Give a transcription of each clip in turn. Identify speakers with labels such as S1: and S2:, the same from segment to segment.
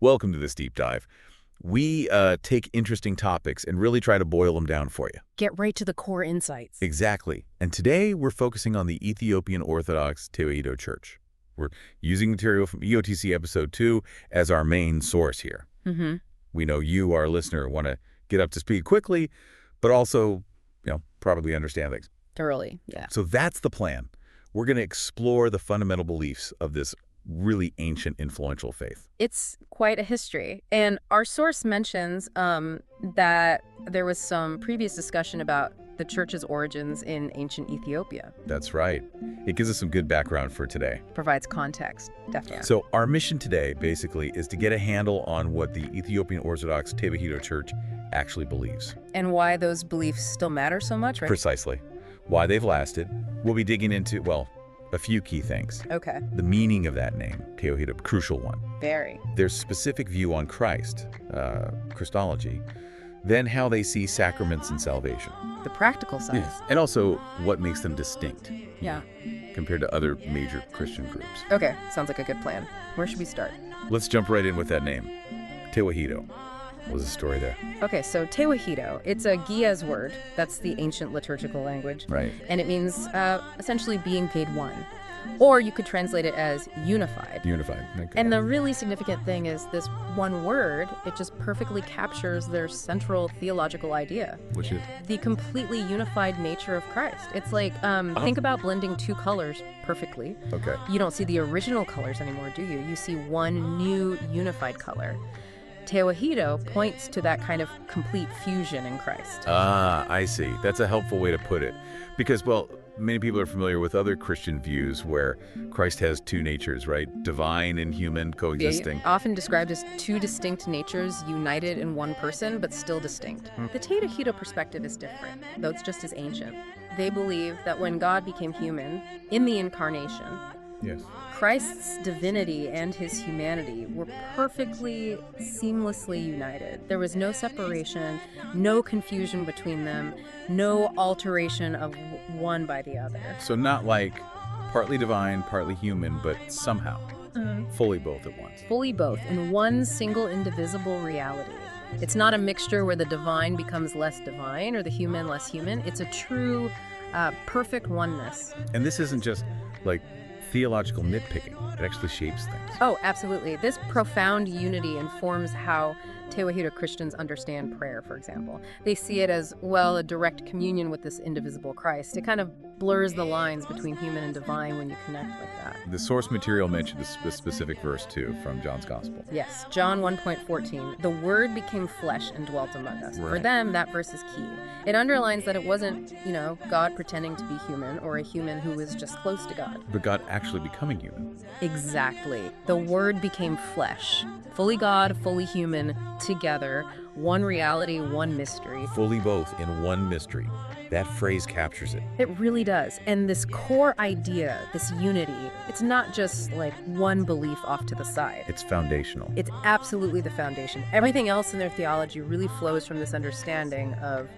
S1: Welcome to this deep dive. We take interesting topics and really try to boil them down for you.
S2: Get right to the core insights.
S1: Exactly. And today we're focusing on the Ethiopian Orthodox Tewahedo Church. We're using material from EOTC Episode 2 as our main source here.
S2: Mm-hmm.
S1: We know you, our listener, want to get up to speed quickly, but also, probably understand things.
S2: Thoroughly, yeah.
S1: So that's the plan. We're going to explore the fundamental beliefs of this really ancient, influential faith.
S2: It's quite a history. And our source mentions that there was some previous discussion about the church's origins in ancient Ethiopia.
S1: That's right. It gives us some good background for today.
S2: Provides context, definitely.
S1: So our mission today, basically, is to get a handle on what the Ethiopian Orthodox Tewahedo Church actually believes.
S2: And why those beliefs still matter so much, right?
S1: Precisely. Why they've lasted. We'll be digging into, a few key things.
S2: Okay.
S1: The meaning of that name, Tewahedo, crucial one.
S2: Very.
S1: Their specific view on Christ, Christology, then how they see sacraments and salvation.
S2: The practical side.
S1: Yes. And also what makes them distinct.
S2: Yeah.
S1: Compared to other major Christian groups.
S2: Okay, sounds like a good plan. Where should we start?
S1: Let's jump right in with that name, Tewahedo. What was the story there?
S2: Okay, so Tewahedo, it's a Giaz word. That's the ancient liturgical language.
S1: Right.
S2: And it means essentially being made one. Or you could translate it as unified.
S1: Unified. Okay.
S2: And the really significant thing is this one word, it just perfectly captures their central theological idea.
S1: Which is?
S2: The completely unified nature of Christ. It's like, think about blending two colors perfectly.
S1: Okay.
S2: You don't see the original colors anymore, do you? You see one new unified color. Tewahedo points to that kind of complete fusion in Christ.
S1: Ah, I see. That's a helpful way to put it. Because, many people are familiar with other Christian views where Christ has two natures, right? Divine and human coexisting.
S2: Yeah, often described as two distinct natures united in one person, but still distinct. The Tewahedo perspective is different, though it's just as ancient. They believe that when God became human, in the incarnation,
S1: Yes.
S2: Christ's divinity and his humanity were perfectly, seamlessly united. There was no separation, no confusion between them, no alteration of one by the other.
S1: So not like partly divine, partly human, but somehow fully both at once.
S2: Fully both, in one single indivisible reality. It's not a mixture where the divine becomes less divine or the human less human. It's a true, perfect oneness.
S1: And this isn't just like theological nitpicking. It actually shapes things.
S2: Oh, absolutely. This profound unity informs how Tewahedo Christians understand prayer, for example. They see it as, a direct communion with this indivisible Christ. It kind of blurs the lines between human and divine when you connect like that.
S1: The source material mentioned a specific verse, too, from John's Gospel.
S2: Yes, John 1.14. The Word became flesh and dwelt among us.
S1: Right.
S2: For them, that verse is key. It underlines that it wasn't, God pretending to be human or a human who was just close to God.
S1: But God actually becoming human.
S2: Exactly. The Word became flesh. Fully God, fully human, together. One reality, one mystery.
S1: Fully both in one mystery. That phrase captures it.
S2: It really does. And this core idea, this unity, it's not just like one belief off to the side.
S1: It's foundational.
S2: It's absolutely the foundation. Everything else in their theology really flows from this understanding of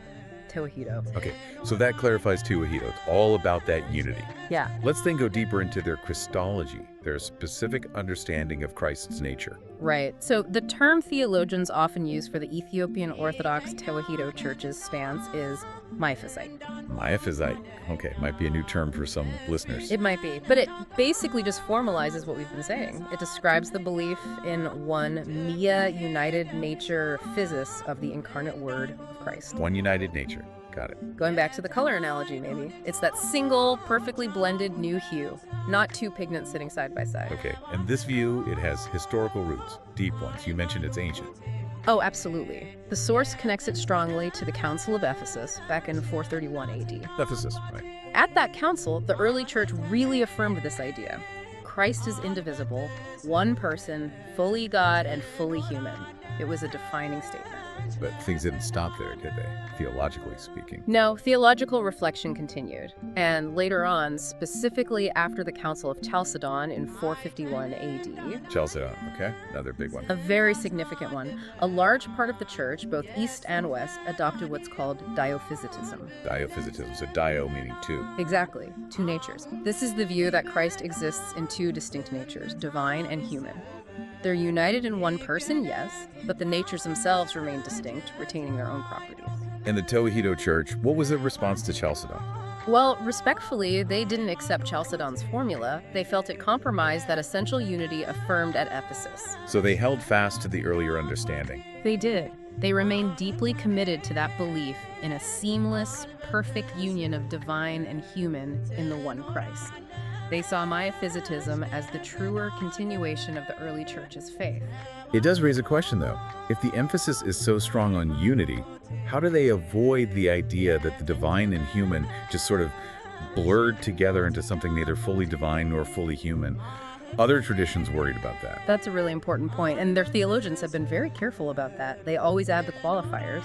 S2: Tewahedo.
S1: Okay, so that clarifies Tewahedo. It's all about that unity.
S2: Yeah.
S1: Let's then go deeper into their Christology, their specific understanding of Christ's nature.
S2: Right. So the term theologians often use for the Ethiopian Orthodox Tewahedo Church's stance is Miaphysite.
S1: Miaphysite. Okay, might be a new term for some listeners.
S2: It might be, but it basically just formalizes what we've been saying. It describes the belief in one Mia united nature physis of the incarnate Word of Christ.
S1: One united nature. Got it.
S2: Going back to the color analogy, maybe. It's that single, perfectly blended new hue, not two pigments sitting side by side.
S1: Okay, and this view, it has historical roots, deep ones. You mentioned it's ancient.
S2: Oh, absolutely. The source connects it strongly to the Council of Ephesus back in 431 AD.
S1: Ephesus, right.
S2: At that council, the early church really affirmed this idea. Christ is indivisible, one person, fully God and fully human. It was a defining statement.
S1: But things didn't stop there, did they? Theologically speaking.
S2: No, theological reflection continued. And later on, specifically after the Council of Chalcedon in 451 AD.
S1: Chalcedon, okay? Another big one.
S2: A very significant one. A large part of the church, both east and west, adopted what's called Dyophysitism.
S1: Dyophysitism. So dio meaning two.
S2: Exactly. Two natures. This is the view that Christ exists in two distinct natures, divine and human. They're united in one person, yes, but the natures themselves remain distinct, retaining their own properties.
S1: And the Tewahedo Church, what was the response to Chalcedon?
S2: Well, respectfully, they didn't accept Chalcedon's formula. They felt it compromised that essential unity affirmed at Ephesus.
S1: So they held fast to the earlier understanding.
S2: They did. They remained deeply committed to that belief in a seamless, perfect union of divine and human in the one Christ. They saw Miaphysitism as the truer continuation of the early church's faith.
S1: It does raise a question, though. If the emphasis is so strong on unity, how do they avoid the idea that the divine and human just sort of blurred together into something neither fully divine nor fully human? Other traditions worried about that.
S2: That's a really important point, and their theologians have been very careful about that. They always add the qualifiers: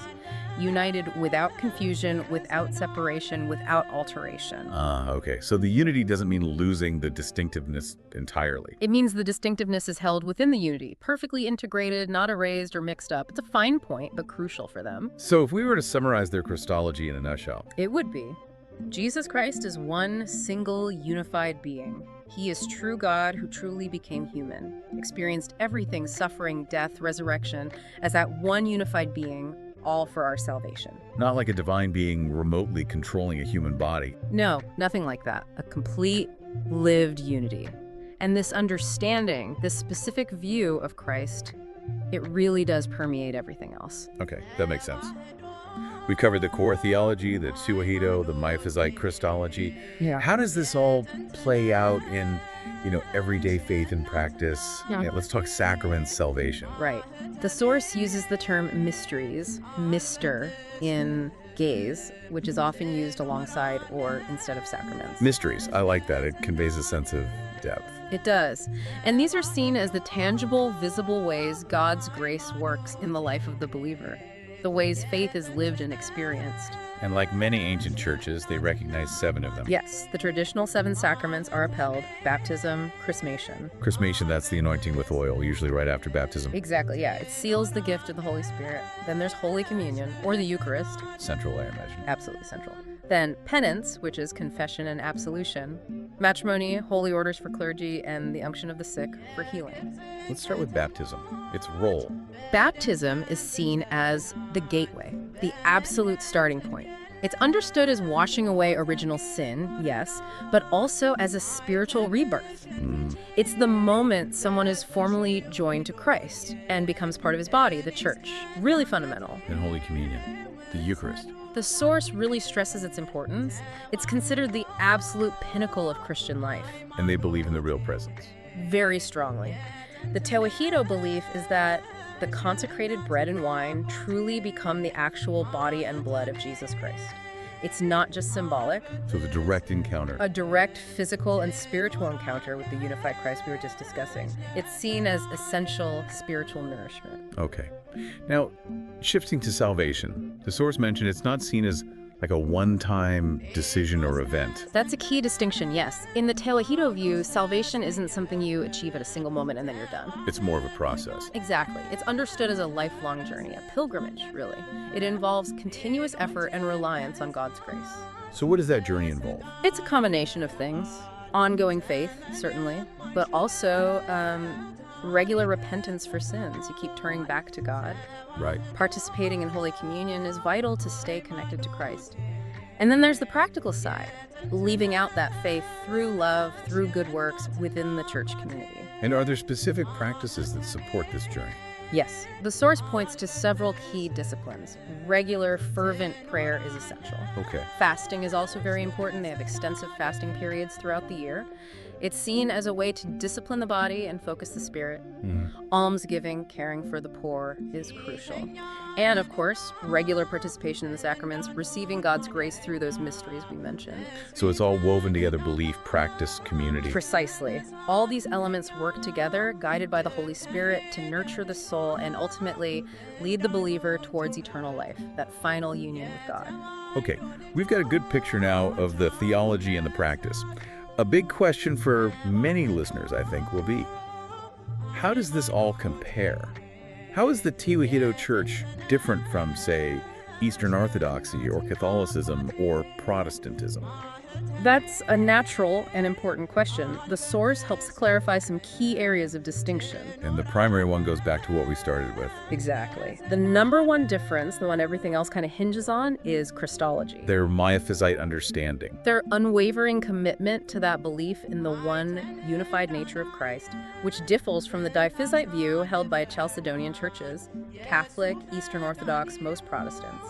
S2: united without confusion, without separation, without alteration.
S1: Okay. So the unity doesn't mean losing the distinctiveness entirely.
S2: It means the distinctiveness is held within the unity, perfectly integrated, not erased or mixed up. It's a fine point, but crucial for them.
S1: So if we were to summarize their Christology in a nutshell,
S2: It would be. Jesus Christ is one single unified being. He is true God who truly became human, experienced everything, suffering, death, resurrection, as that one unified being, all for our salvation.
S1: not like a divine being remotely controlling a human body.
S2: No, nothing like that. A complete, lived unity. And this understanding, this specific view of Christ, it really does permeate everything else.
S1: Okay, that makes sense. We covered the core theology, the Tewahedo, the Miaphysite Christology.
S2: Yeah.
S1: How does this all play out in, everyday faith and practice?
S2: Yeah.
S1: Let's talk sacraments, salvation.
S2: Right. The source uses the term mysteries, Mystir, in gaze, which is often used alongside or instead of sacraments.
S1: Mysteries, I like that. It conveys a sense of depth.
S2: It does. And these are seen as the tangible, visible ways God's grace works in the life of the believer, the ways faith is lived and experienced.
S1: And like many ancient churches, they recognize 7 of them.
S2: Yes, the traditional 7 sacraments are upheld: baptism, chrismation.
S1: Chrismation, that's the anointing with oil, usually right after baptism.
S2: Exactly, yeah. It seals the gift of the Holy Spirit. Then there's Holy Communion, or the Eucharist.
S1: Central, I imagine.
S2: Absolutely central. Then penance, which is confession and absolution. Matrimony, holy orders for clergy, and the unction of the sick for healing.
S1: Let's start with baptism. Its role.
S2: Baptism is seen as the gateway, the absolute starting point. It's understood as washing away original sin, yes, but also as a spiritual rebirth. It's the moment someone is formally joined to Christ and becomes part of his body, the church. Really fundamental.
S1: And Holy Communion. The Eucharist.
S2: The source really stresses its importance. It's considered the absolute pinnacle of Christian life.
S1: And they believe in the real presence.
S2: Very strongly. The Tewahedo belief is that the consecrated bread and wine truly become the actual body and blood of Jesus Christ. It's not just symbolic.
S1: So the direct encounter.
S2: A direct physical and spiritual encounter with the unified Christ we were just discussing. It's seen as essential spiritual nourishment.
S1: Okay. Now, shifting to salvation, the source mentioned it's not seen as like a one-time decision or event.
S2: That's a key distinction, yes. In the Tewahedo view, salvation isn't something you achieve at a single moment and then you're done.
S1: It's more of a process.
S2: Exactly. It's understood as a lifelong journey, a pilgrimage, really. It involves continuous effort and reliance on God's grace.
S1: So what does that journey involve?
S2: It's a combination of things. Ongoing faith, certainly, but also regular repentance for sins. You keep turning back to God.
S1: Right.
S2: Participating in Holy Communion is vital to stay connected to Christ. And then there's the practical side, leaving out that faith through love, through good works within the church community.
S1: And are there specific practices that support this journey?
S2: Yes. The source points to several key disciplines. Regular, fervent prayer is essential.
S1: Okay.
S2: Fasting is also very important. They have extensive fasting periods throughout the year. It's seen as a way to discipline the body and focus the spirit. Almsgiving, caring for the poor, is crucial. And, of course, regular participation in the sacraments, receiving God's grace through those mysteries we mentioned.
S1: So it's all woven together: belief, practice, community.
S2: Precisely. All these elements work together, guided by the Holy Spirit, to nurture the soul and ultimately lead the believer towards eternal life, that final union with God.
S1: Okay, we've got a good picture now of the theology and the practice. A big question for many listeners, I think, will be, how does this all compare? How is the Tewahedo Church different from, say, Eastern Orthodoxy or Catholicism or Protestantism?
S2: That's a natural and important question. The source helps clarify some key areas of distinction.
S1: And the primary one goes back to what we started with.
S2: Exactly. The number one difference, the one everything else kind of hinges on, is Christology.
S1: Their Miaphysite understanding.
S2: Their unwavering commitment to that belief in the one unified nature of Christ, which differs from the Dyophysitic view held by Chalcedonian churches, Catholic, Eastern Orthodox, most Protestants.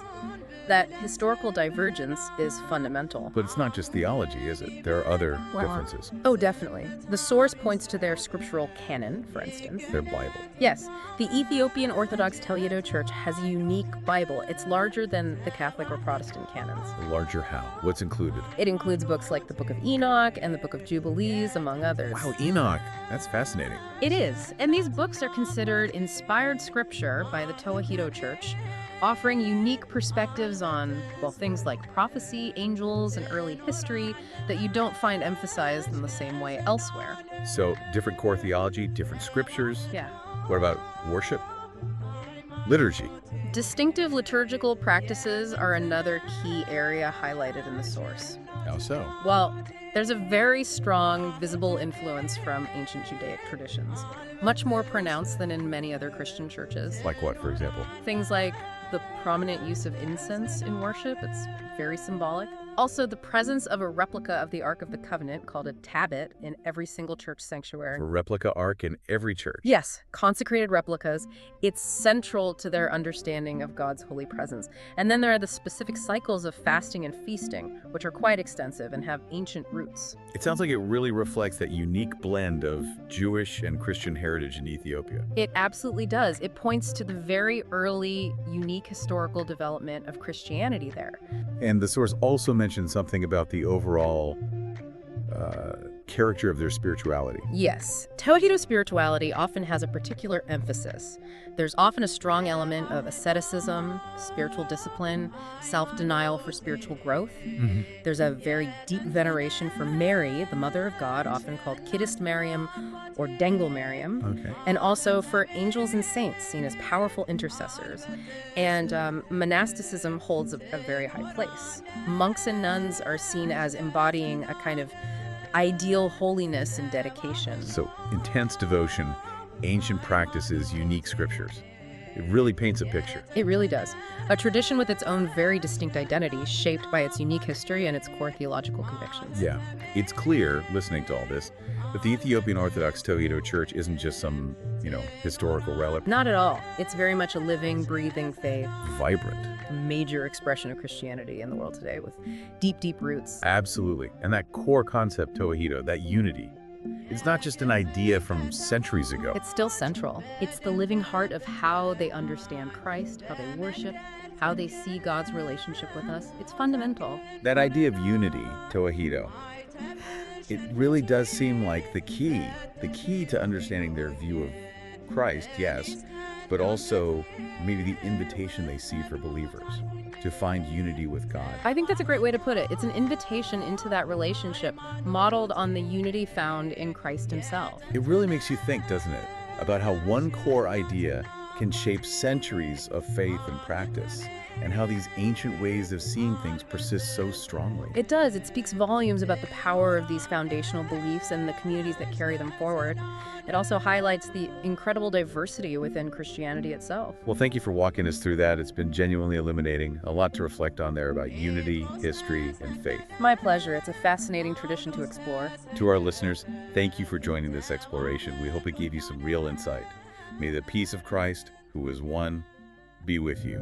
S2: That historical divergence is fundamental.
S1: But it's not just theology, is it? There are other differences.
S2: Oh, definitely. The source points to their scriptural canon, for instance.
S1: Their Bible.
S2: Yes. The Ethiopian Orthodox Tewahedo Church has a unique Bible. It's larger than the Catholic or Protestant canons.
S1: Larger how? What's included?
S2: It includes books like the Book of Enoch and the Book of Jubilees, among others.
S1: Wow, Enoch. That's fascinating.
S2: It is. And these books are considered inspired scripture by the Tewahedo Church, offering unique perspectives on, well, things like prophecy, angels, and early history that you don't find emphasized in the same way elsewhere.
S1: So, different core theology, different scriptures.
S2: Yeah.
S1: What about worship? Liturgy.
S2: Distinctive liturgical practices are another key area highlighted in the source.
S1: How so?
S2: Well, there's a very strong visible influence from ancient Judaic traditions, much more pronounced than in many other Christian churches.
S1: Like what, for example?
S2: Things like the prominent use of incense in worship. It's very symbolic. Also, the presence of a replica of the Ark of the Covenant, called a tablet, in every single church sanctuary.
S1: A replica ark in every church.
S2: Yes, consecrated replicas. It's central to their understanding of God's holy presence. And then there are the specific cycles of fasting and feasting, which are quite extensive and have ancient roots.
S1: It sounds like it really reflects that unique blend of Jewish and Christian heritage in Ethiopia.
S2: It absolutely does. It points to the very early, unique historical development of Christianity there.
S1: And the source also mentioned something about the overall character of their spirituality.
S2: Yes. Tewahedo spirituality often has a particular emphasis. There's often a strong element of asceticism, spiritual discipline, self-denial for spiritual growth.
S1: Mm-hmm.
S2: There's a very deep veneration for Mary, the Mother of God, often called Kiddist Mariam or Dengel Mariam.
S1: Okay.
S2: And also for angels and saints, seen as powerful intercessors. And monasticism holds a very high place. Monks and nuns are seen as embodying a kind of ideal holiness and dedication.
S1: So intense devotion, ancient practices, unique scriptures. It really paints a picture.
S2: It really does. A tradition with its own very distinct identity, shaped by its unique history and its core theological convictions.
S1: Yeah. It's clear, listening to all this, that the Ethiopian Orthodox Tewahedo Church isn't just some, historical relic.
S2: Not at all. It's very much a living, breathing faith.
S1: Vibrant.
S2: A major expression of Christianity in the world today with deep, deep roots.
S1: Absolutely. And that core concept, Tewahedo, that unity, it's not just an idea from centuries ago.
S2: It's still central. It's the living heart of how they understand Christ, how they worship, how they see God's relationship with us. It's fundamental.
S1: That idea of unity, Tewahedo, it really does seem like the key to understanding their view of Christ, yes, but also maybe the invitation they see for believers to find unity with God.
S2: I think that's a great way to put it. It's an invitation into that relationship, modeled on the unity found in Christ himself.
S1: It really makes you think, doesn't it, about how one core idea can shape centuries of faith and practice, and how these ancient ways of seeing things persist so strongly.
S2: It does. It speaks volumes about the power of these foundational beliefs and the communities that carry them forward. It also highlights the incredible diversity within Christianity itself.
S1: Well, thank you for walking us through that. It's been genuinely illuminating. A lot to reflect on there about unity, history, and faith.
S2: My pleasure. It's a fascinating tradition to explore.
S1: To our listeners, thank you for joining this exploration. We hope it gave you some real insight. May the peace of Christ, who is one, be with you.